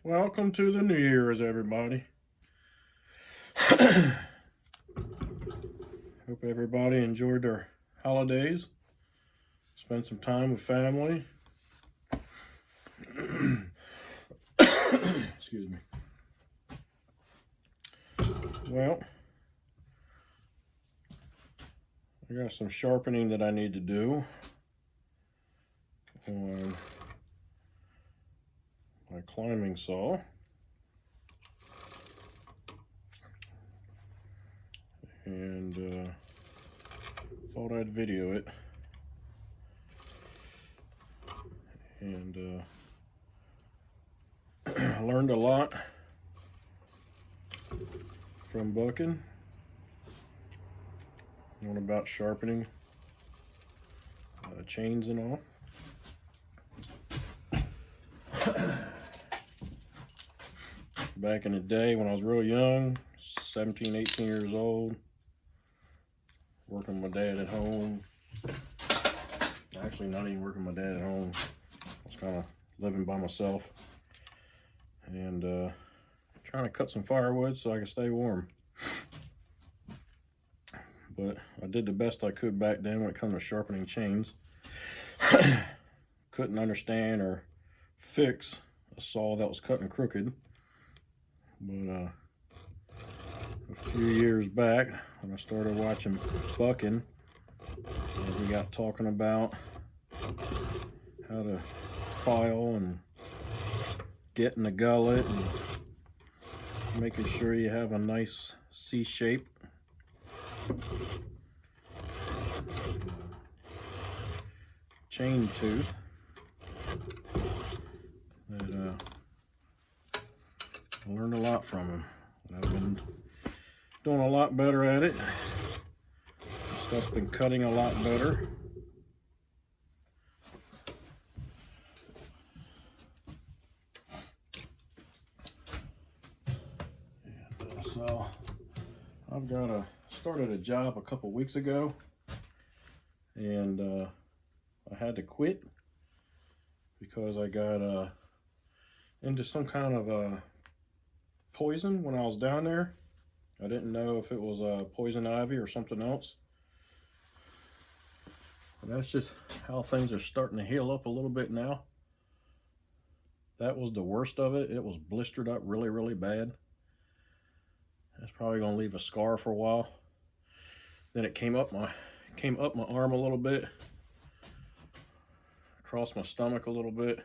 Welcome to the New Year's, everybody. Hope everybody enjoyed their holidays. Spent some time with family. Excuse me. Well, I got some sharpening that I need to do on my climbing saw. And thought I'd video it. And I learned a lot from Bucking on about sharpening chains and all. Back in the day when I was real young, 17, 18 years old, working with my dad at home. Actually, not even working with my dad at home. I was kind of living by myself and trying to cut some firewood so I could stay warm. But I did the best I could back then when it comes to sharpening chains. Couldn't understand or fix a saw that was cutting crooked. But a few years back, when I started watching Bucking, and he got talking about how to file and get in the gullet and making sure you have a nice C shape. Chain tooth that I learned a lot from him. I've been doing a lot better at it. Stuff's been cutting a lot better. And so I've started a job a couple weeks ago, and I had to quit because I got into some kind of poison when I was down there. I didn't know if it was poison ivy or something else. And that's just how things are starting to heal up a little bit now. That was the worst of it. It was blistered up really, really bad. That's probably gonna leave a scar for a while. Then it came up my arm a little bit, across my stomach a little bit.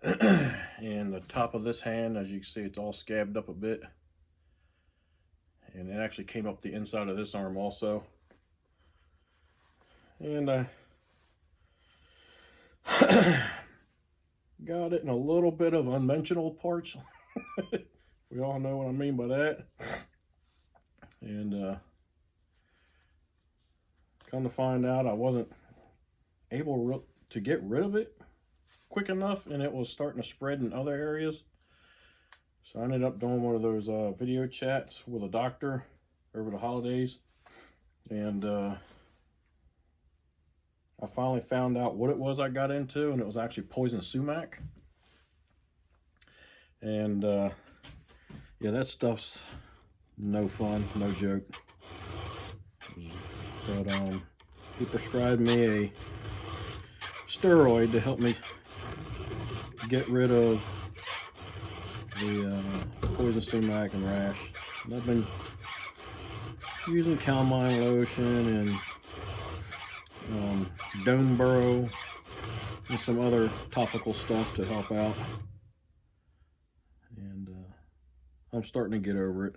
And the top of this hand, as you can see, it's all scabbed up a bit. And it actually came up the inside of this arm also. And I got it in a little bit of unmentionable parts. We all know what I mean by that. And come to find out, I wasn't able to get rid of it quick enough, and it was starting to spread in other areas. So I ended up doing one of those video chats with a doctor over the holidays, and I finally found out what it was I got into, and it was actually poison sumac. And yeah, that stuff's no fun, no joke. But he prescribed me a steroid to help me get rid of the poison sumac and rash. And I've been using calamine lotion and dome burrow and some other topical stuff to help out. And I'm starting to get over it.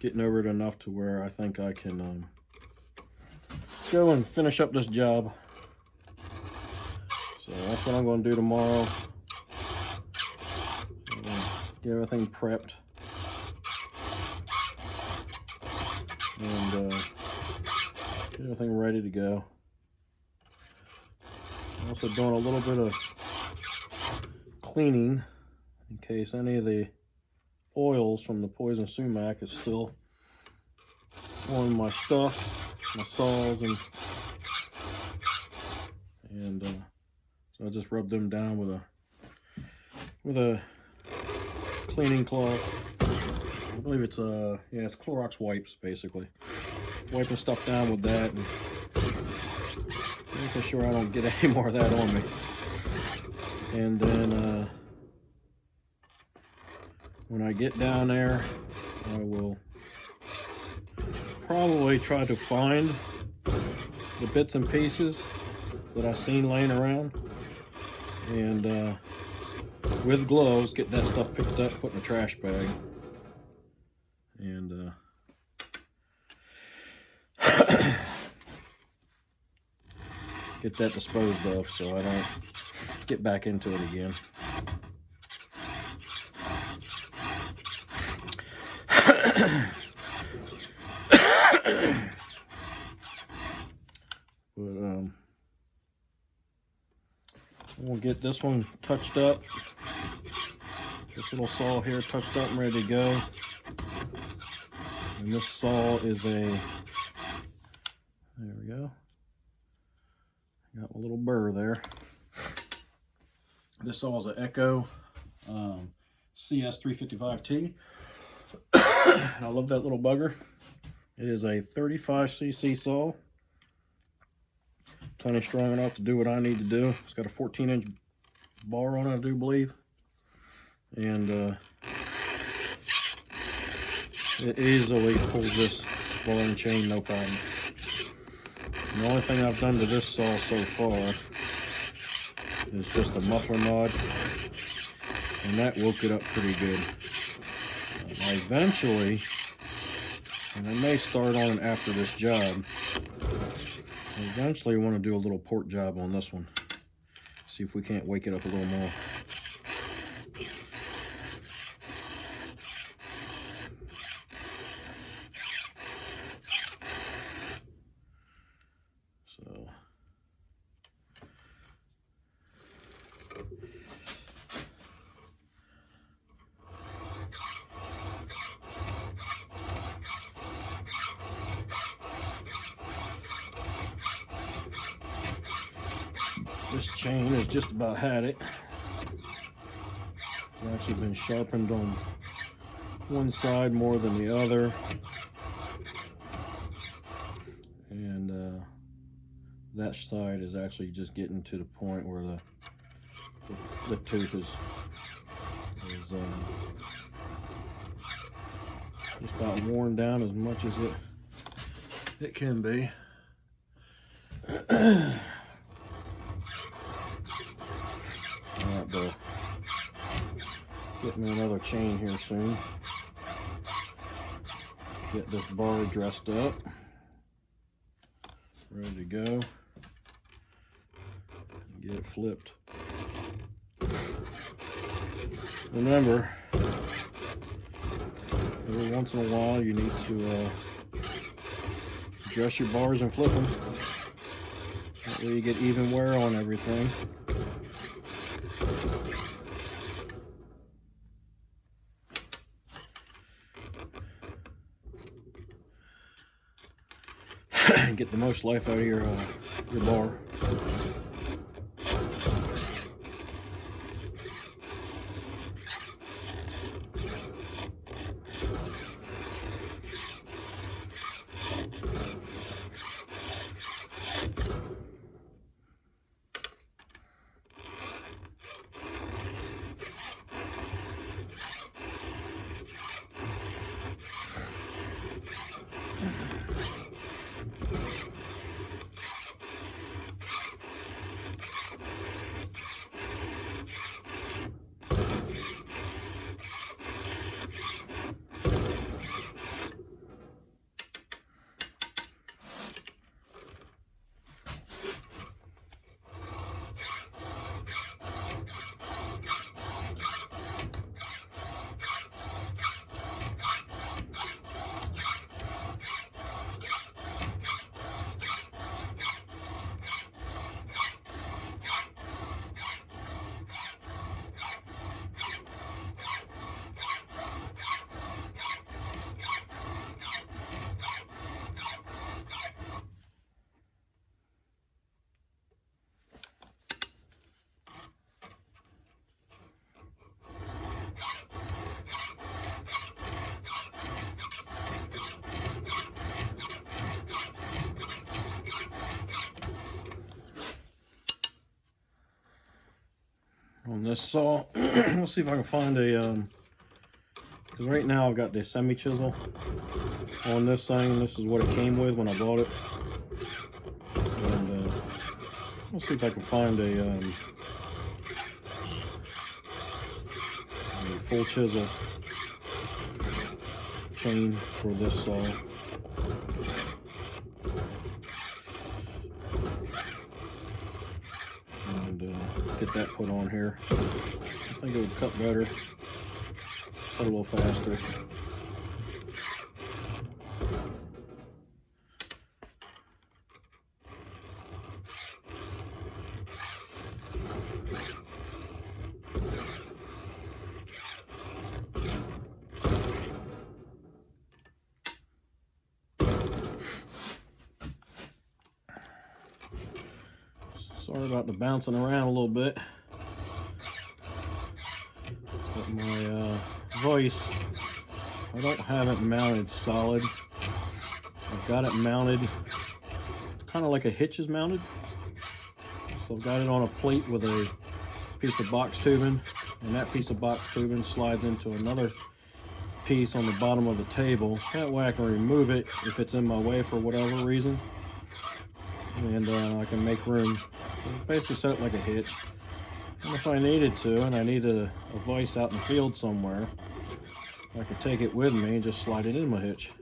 Getting over it enough to where I think I can go and finish up this job. So that's what I'm going to do tomorrow. Get everything prepped. And get everything ready to go. I'm also doing a little bit of cleaning in case any of the oils from the poison sumac is still on my stuff, my saws, and so I just rub them down with a with a cleaning cloth. I believe it's yeah, it's Clorox wipes basically. Wiping stuff down with that and making sure I don't get any more of that on me. And then when I get down there, I will probably try to find the bits and pieces that I've seen laying around, and with gloves get that stuff picked up, put in a trash bag, and get that disposed of so I don't get back into it again. But we'll get this one touched up. This little saw here touched up and ready to go. And this saw is a, there we go. Got a little burr there. This saw is an Echo CS355T. I love that little bugger. It is a 35cc saw. Plenty strong enough to do what I need to do. It's got a 14-inch bar on it, I do believe. And it easily pulls this ball and chain, no problem. And the only thing I've done to this saw so far is just a muffler mod, and that woke it up pretty good. I eventually, and I may start on after this job, I eventually want to do a little port job on this one. See if we can't wake it up a little more. So this chain has just about had it. It's actually been sharpened on one side more than the other. And that side is actually just getting to the point where the tooth is just about worn down as much as it can be. Alright, but get me another chain here soon. Get this bar dressed up, ready to go. Get it flipped. Remember, every once in a while you need to dress your bars and flip them. That way you get even wear on everything. Get the most life out of your bar. on this saw. We'll see if I can find a, because right now I've got the semi-chisel on this thing. This is what it came with when I bought it. And we'll see if I can find a full chisel chain for this saw. And get that put on here. I think it would cut better, cut a little faster. Sorry about the bouncing around a little bit, but my vise, I don't have it mounted solid. I've got it mounted kind of like a hitch is mounted. So I've got it on a plate with a piece of box tubing, and that piece of box tubing slides into another piece on the bottom of the table. That way I can remove it if it's in my way for whatever reason, and I can make room. So basically set it like a hitch. And if I needed to, and I needed a vise out in the field somewhere, I could take it with me and just slide it in my hitch.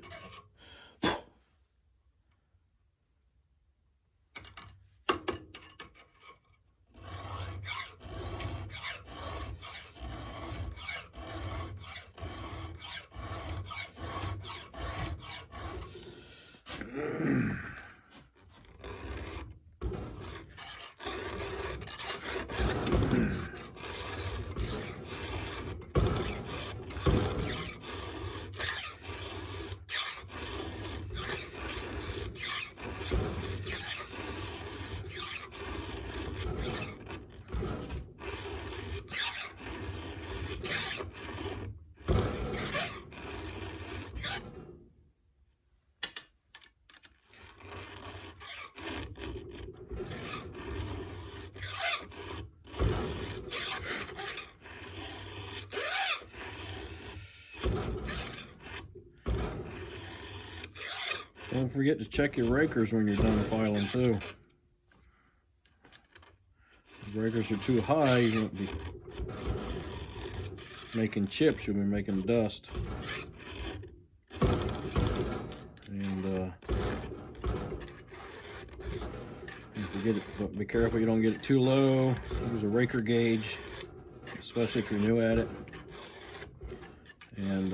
Don't forget to check your rakers when you're done filing too. If rakers are too high, you won't be making chips, you'll be making dust. And but be careful you don't get it too low. Use a raker gauge, especially if you're new at it. And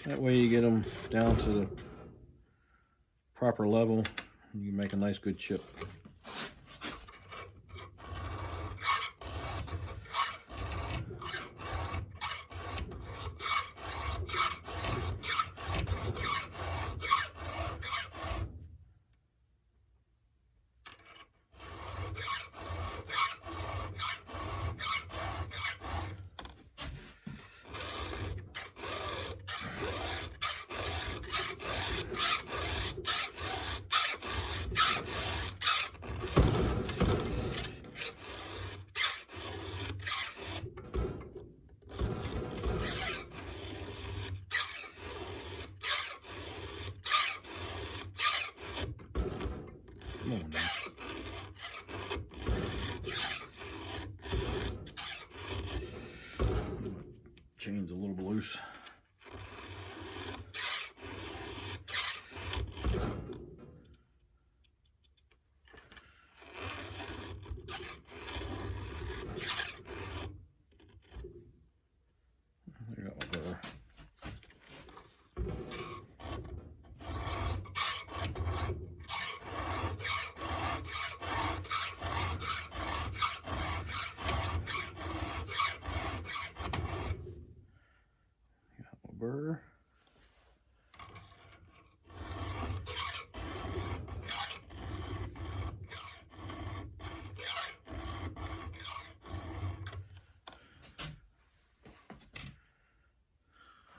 that way you get them down to the proper level, and you can make a nice good chip. Come on now. Chain's a little loose. There you go. Burr.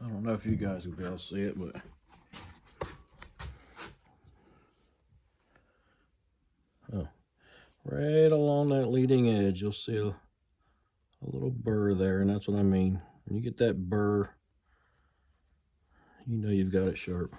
I don't know if you guys will be able to see it, but right along on that leading edge, you'll see a little burr there, and that's what I mean. When you get that burr, you know you've got it sharp.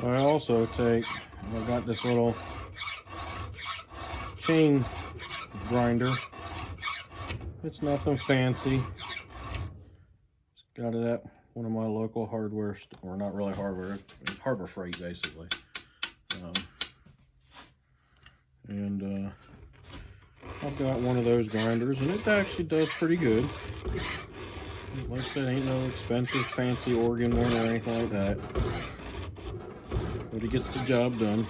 I also I've got this little chain grinder. It's nothing fancy. Just got it at one of my local hardware, or not really hardware, it's Harbor Freight basically. I've got one of those grinders, and it actually does pretty good. Like I said, ain't no expensive fancy organ one or anything like that, but it gets the job done.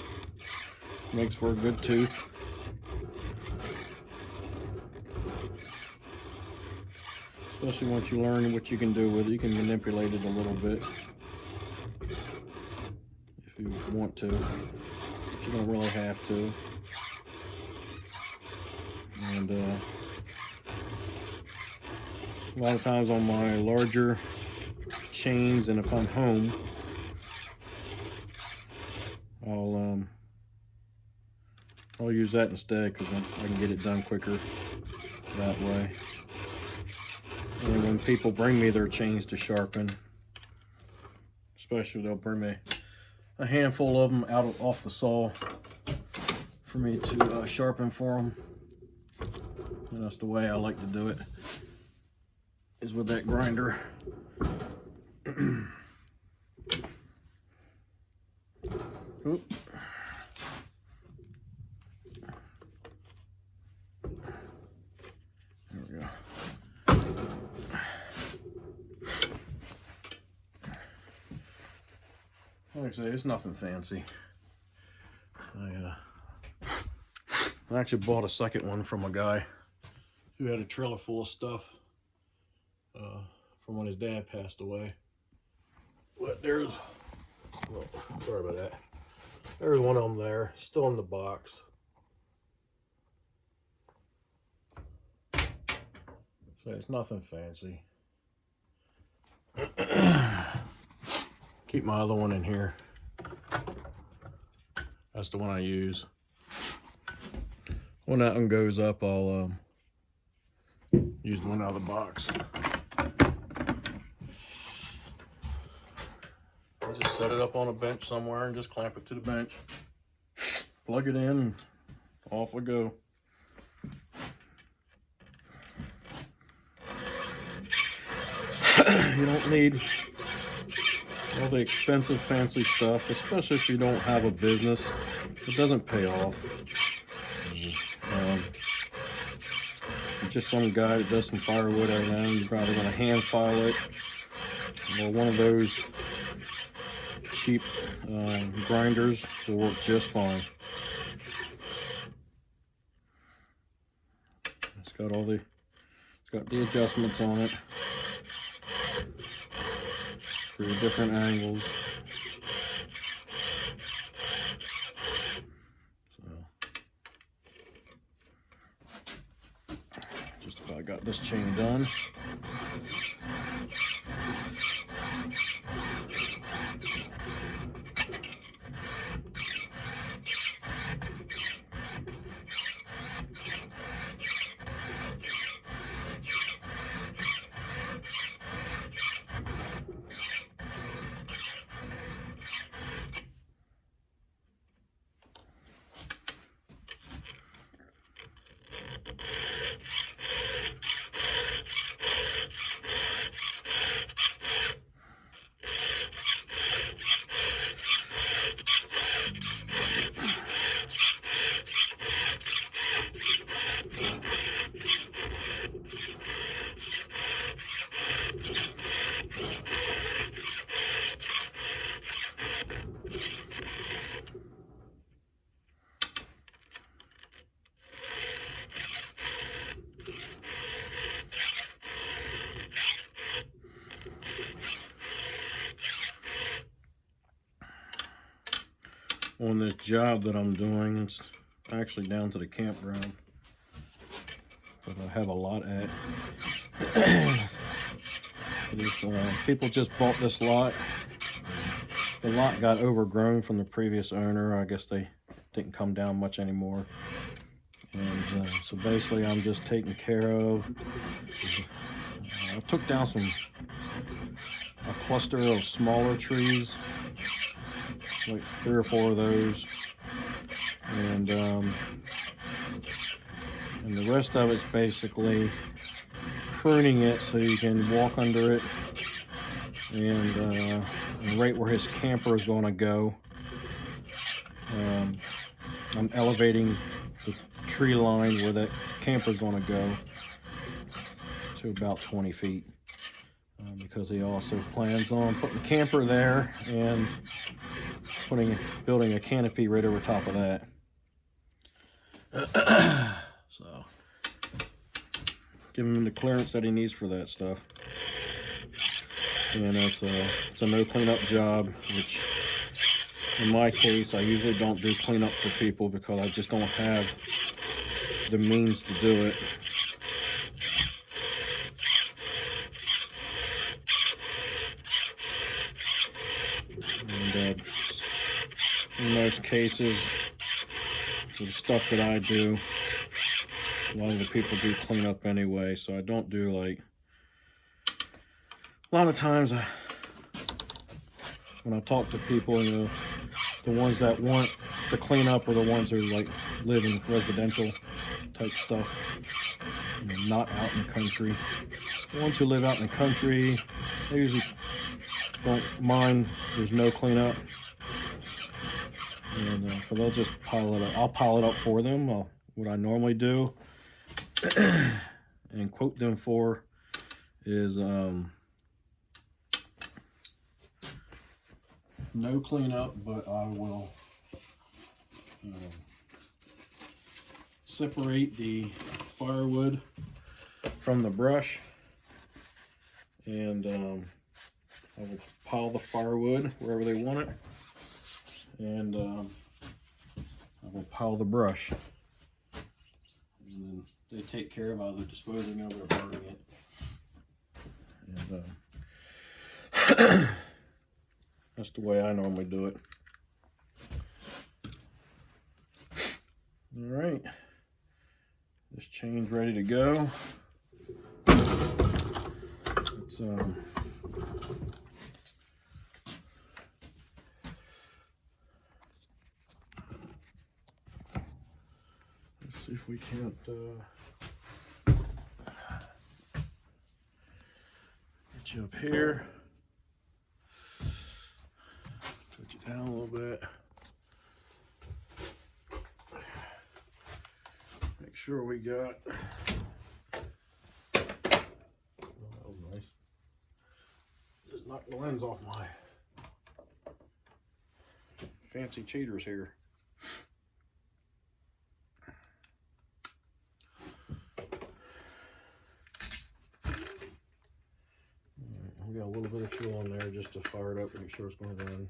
Makes for a good tooth. Especially once you learn what you can do with it, you can manipulate it a little bit if you want to, but you don't really have to. And a lot of times on my larger chains, and if I'm home, I'll use that instead, because I can get it done quicker that way. And when people bring me their chains to sharpen, especially they'll bring me a handful of them off the saw for me to sharpen for them. And that's the way I like to do it, is with that grinder. Oop. There we go. Like I say, it's nothing fancy. I actually bought a second one from a guy who had a trailer full of stuff from when his dad passed away. But there's, well, sorry about that. There's one of them there, still in the box. So it's nothing fancy. Keep my other one in here. That's the one I use. When that one goes up, I'll use the one out of the box. I'll just set it up on a bench somewhere and just clamp it to the bench. Plug it in and off we go. You don't need all the expensive fancy stuff, especially if you don't have a business. It doesn't pay off. Just some guy that does some firewood every now and then, you're probably going to hand file it, or one of those cheap grinders will work just fine. It's got the adjustments on it for the different angles. Just about got this chain done. On this job that I'm doing, it's actually down to the campground, but I have a lot at. People just bought this lot. The lot got overgrown from the previous owner. I guess they didn't come down much anymore. And so basically I'm just taking care of. I took down a cluster of smaller trees, like 3 or 4 of those, and the rest of it's basically pruning it so you can walk under it, and right where his camper is going to go, I'm elevating the tree line where that camper is going to go to about 20 feet, because he also plans on putting the camper there and building a canopy right over top of that. So give him the clearance that he needs for that stuff. And it's a no cleanup job, which in my case I usually don't do cleanup for people because I just don't have the means to do it. And in most cases, for the stuff that I do, a lot of the people do clean up anyway, so I don't do, like, a lot of times when I talk to people, you know, the ones that want to clean up are the ones who like live in residential type stuff, you know, not out in the country. The ones who live out in the country, they usually don't mind there's no cleanup, and so they'll just pile it up. I'll pile it up for them, what I normally do and quote them for is no cleanup, but I will separate the firewood from the brush, and I will pile the firewood wherever they want it, and I will pile the brush. and then they take care of either disposing of it or burning it. And that's the way I normally do it. All right, this chain's ready to go. Let's see if we can't get you up here. Touch it down a little bit. Make sure we got. Oh, that was nice. Just knocked the lens off my fancy cheaters here. We got a little bit of fuel in there just to fire it up and make sure it's going to run.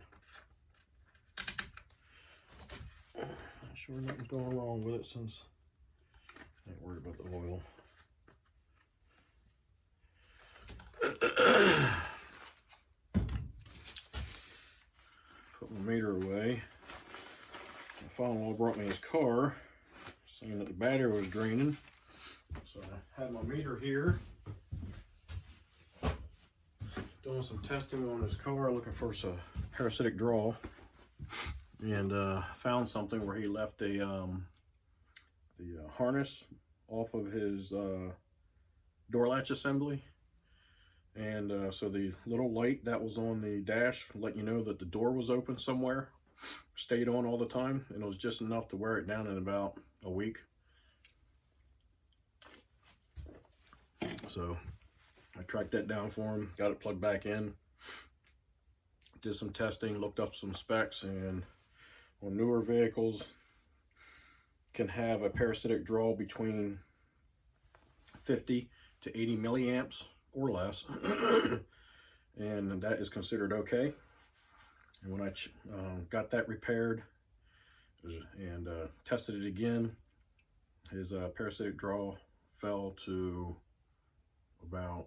Not sure nothing's going wrong with it since I ain't worried about the oil. Put my meter away. My father-in-law brought me his car, saying that the battery was draining. So I had my meter here, doing some testing on his car, looking for some parasitic draw, and found something where he left the harness off of his door latch assembly. And so the little light that was on the dash let you know that the door was open somewhere stayed on all the time, and it was just enough to wear it down in about a week. So I tracked that down for him, got it plugged back in, did some testing, looked up some specs, and on newer vehicles can have a parasitic draw between 50 to 80 milliamps or less, and that is considered okay. And when I got that repaired and tested it again, his parasitic draw fell to about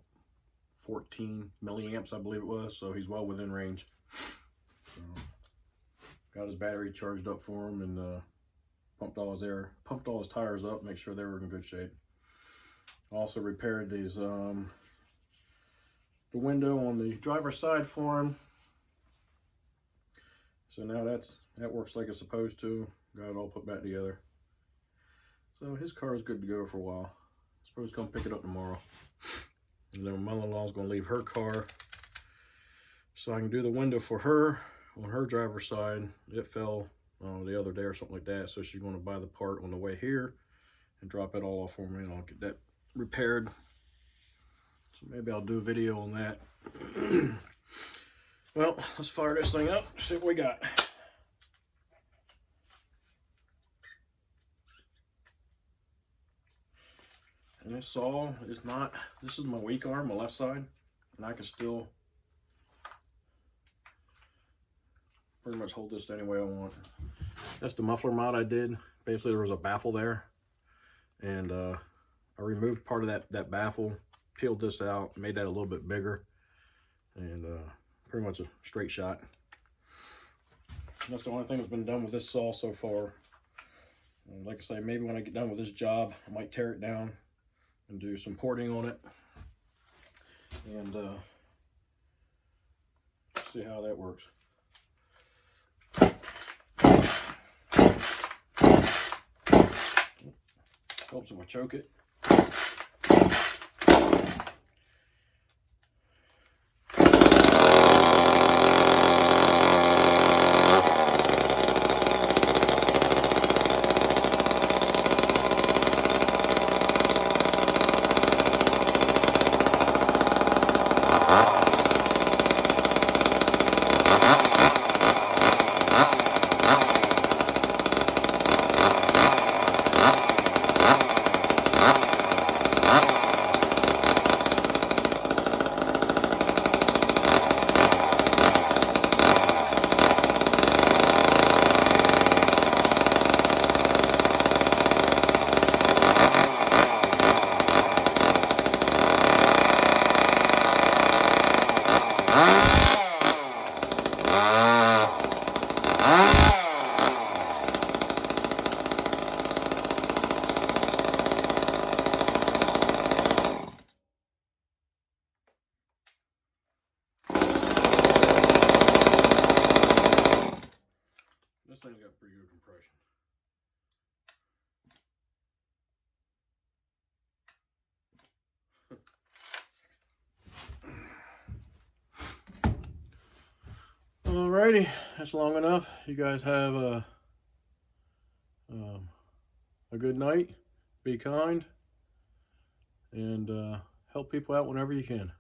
14 milliamps, I believe it was, so he's well within range. So, got his battery charged up for him, and pumped all his tires up, make sure they were in good shape. Also repaired these the window on the driver's side for him. So now that works like it's supposed to. Got it all put back together. So his car is good to go for a while. I'm supposed to come pick it up tomorrow. And then my mother-in-law's gonna leave her car so I can do the window for her on her driver's side. It fell the other day or something like that, so she's gonna buy the part on the way here and drop it all off for me, and I'll get that repaired. So maybe I'll do a video on that. Well, let's fire this thing up, see what we got. And this saw is not, this is my weak arm, my left side, and I can still pretty much hold this any way I want. That's the muffler mod I did. Basically there was a baffle there, and I removed part of that baffle, peeled this out, made that a little bit bigger, and pretty much a straight shot. And that's the only thing that's been done with this saw so far. And like I say, maybe when I get done with this job, I might tear it down and do some porting on it, and see how that works. Helps if I choke it. pretty good compression. Alrighty, that's long enough. You guys have a good night. Be kind, and help people out whenever you can.